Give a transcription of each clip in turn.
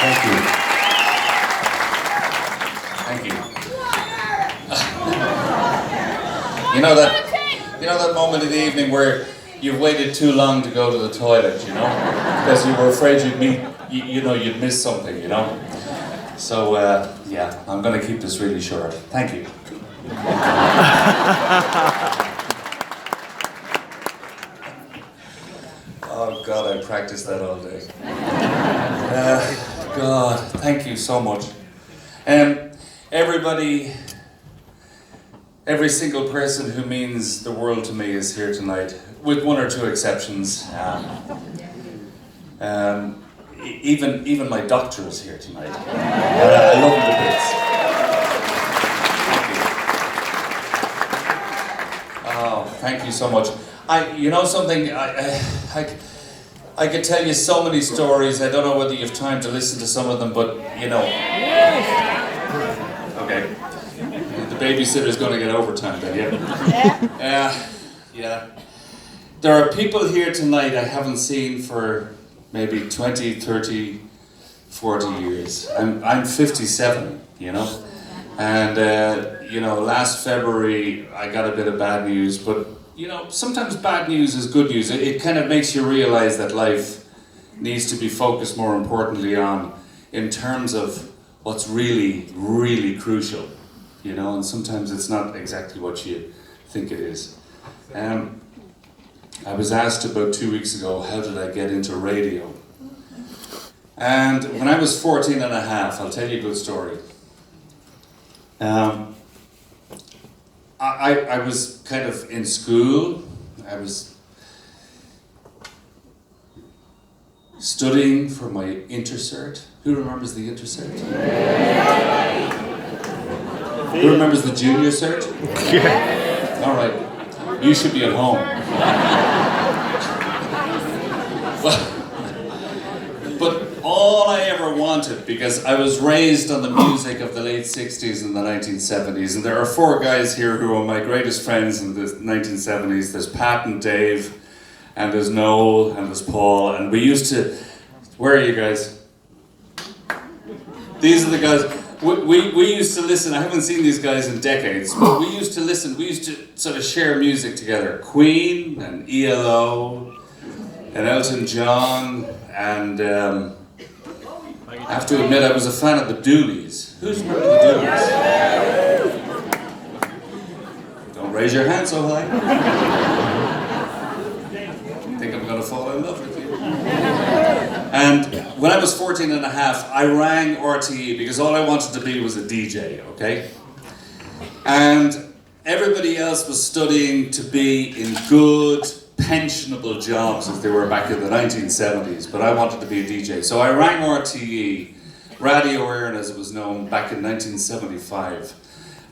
Thank you. Thank you. You know that moment in the evening where you've waited too long to go to the toilet, you know? Because you were afraid you'd miss something, you know? So, yeah, I'm going to keep this really short. Thank you. Oh God, I practiced that all day. God, thank you so much. Everybody, every single person who means the world to me is here tonight, with one or two exceptions. Even my doctor is here tonight. I love him to bits. Thank you. Oh, thank you so much. You know something, I could tell you so many stories. I don't know whether you have time to listen to some of them, but you know. Okay. The babysitter's going to get overtime then, yeah? Yeah. There are people here tonight I haven't seen for maybe 20, 30, 40 years. I'm 57, you know? And, last February I got a bit of bad news, but you know, sometimes bad news is good news. It kind of makes you realize that life needs to be focused more importantly on in terms of what's really, really crucial, you know, and sometimes it's not exactly what you think it is. I was asked about 2 weeks ago, how did I get into radio? And when I was 14 and a half, I'll tell you a good story. I was kind of in school. I was studying for my intercert. Who remembers the intercert? Who remembers the junior cert? Yeah. All right. You should be at home. But all I ever wanted, because I was raised on the music of the late 60s and the 1970s, and there are 4 guys here who are my greatest friends in the 1970s. There's Pat and Dave, and there's Noel, and there's Paul, and we used to... Where are you guys? These are the guys... We used to listen, I haven't seen these guys in decades, but we used to listen, we used to sort of share music together. Queen, and ELO, and Elton John, and I have to admit I was a fan of the Dooleys. Who's remember the Dooleys? Don't raise your hand so high. I think I'm going to fall in love with you. And when I was 14 and a half, I rang RTE because all I wanted to be was a DJ, okay? And everybody else was studying to be in good, pensionable jobs as they were back in the 1970s, but I wanted to be a DJ. So I rang RTE, Radio Ireland as it was known, back in 1975.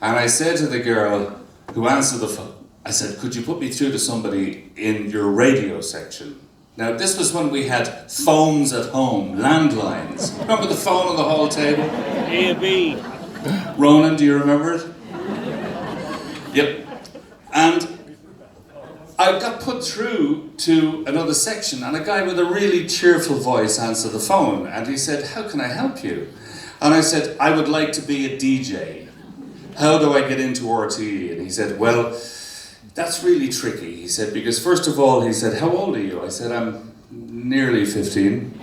And I said to the girl who answered the phone, I said, could you put me through to somebody in your radio section? Now this was when we had phones at home, landlines. Remember the phone on the hall table? A&B. Ronan, do you remember it? Yep. And I got put through to another section, and a guy with a really cheerful voice answered the phone, and he said, how can I help you? And I said, I would like to be a DJ. How do I get into RTE? And he said, well, that's really tricky. He said, because first of all, he said, how old are you? I said, I'm nearly 15.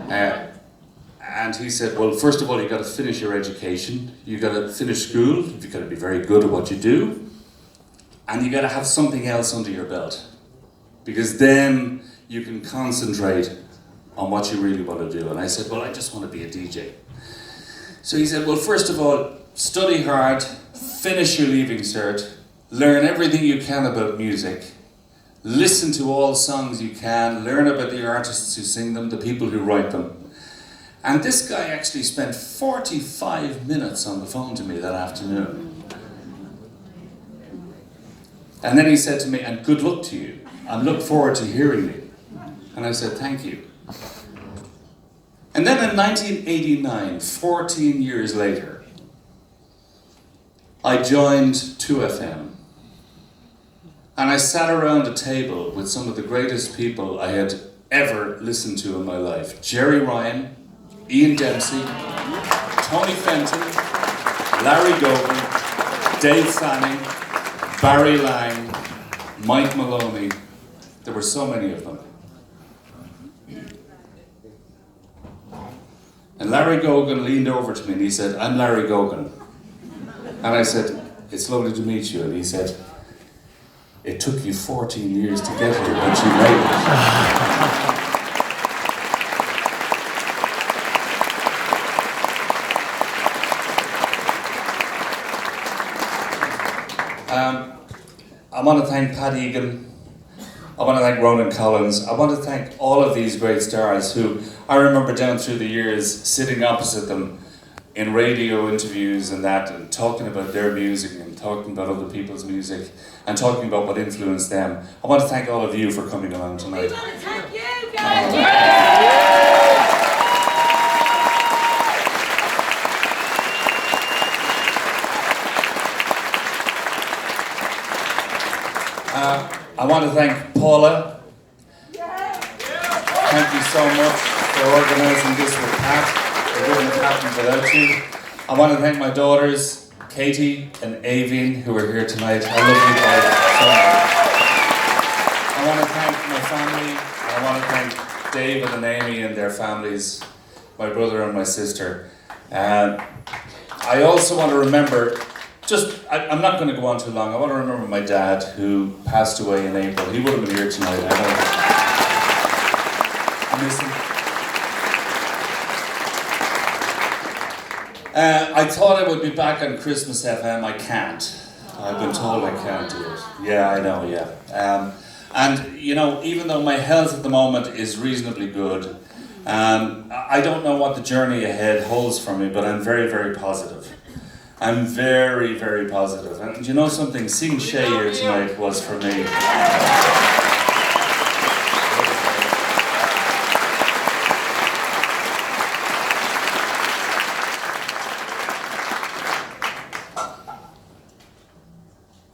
And he said, well, first of all, you've got to finish your education. You've got to finish school. You've got to be very good at what you do. And you got to have something else under your belt, because then you can concentrate on what you really want to do. And I said, well, I just want to be a DJ. So he said, well, first of all, study hard, finish your leaving cert, learn everything you can about music, listen to all songs you can, learn about the artists who sing them, the people who write them. And this guy actually spent 45 minutes on the phone to me that afternoon. And then he said to me, and good luck to you. I look forward to hearing you. And I said, thank you. And then in 1989, 14 years later, I joined 2FM. And I sat around a table with some of the greatest people I had ever listened to in my life. Jerry Ryan, Ian Dempsey, Tony Fenton, Larry Gogan, Dave Fanning, Barry Lang, Mike Maloney. There were so many of them. And Larry Gogan leaned over to me and he said, "I'm Larry Gogan." And I said, "It's lovely to meet you." And he said, "It took you 14 years to get here, but you made it." I want to thank Pat Egan. I want to thank Ronan Collins. I want to thank all of these great stars who I remember down through the years sitting opposite them in radio interviews and that, and talking about their music and talking about other people's music and talking about what influenced them. I want to thank all of you for coming along tonight. We want to thank you guys. I want to thank Paula. Thank you so much for organising this with Pat. It wouldn't have happened without you. I want to thank my daughters, Katie and Avian, who are here tonight. I love you both so much. I want to thank my family. I want to thank David and Amy and their families, my brother and my sister. I also want to remember, I'm not going to go on too long. I want to remember my dad who passed away in April. He would have been here tonight. I miss him. I thought I would be back on Christmas FM. I can't. I've been told I can't do it. Yeah, I know, yeah. And, you know, even though my health at the moment is reasonably good, I don't know what the journey ahead holds for me, but I'm very, very positive. I'm very, very positive. And you know something? Seeing Shay here tonight was for me.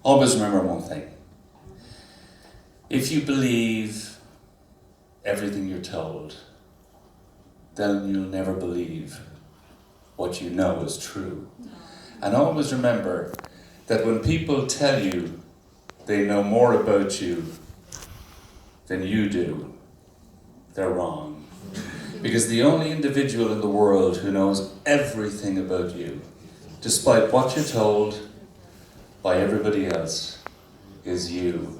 Always remember one thing. If you believe everything you're told, then you'll never believe what you know is true. And always remember that when people tell you they know more about you than you do, they're wrong. Because the only individual in the world who knows everything about you, despite what you're told by everybody else, is you.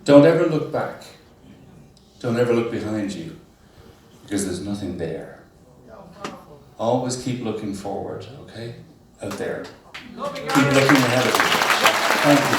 Don't ever look back. Don't ever look behind you, because there's nothing there. Always keep looking forward, okay? Out there. Keep looking ahead of you. Thank you.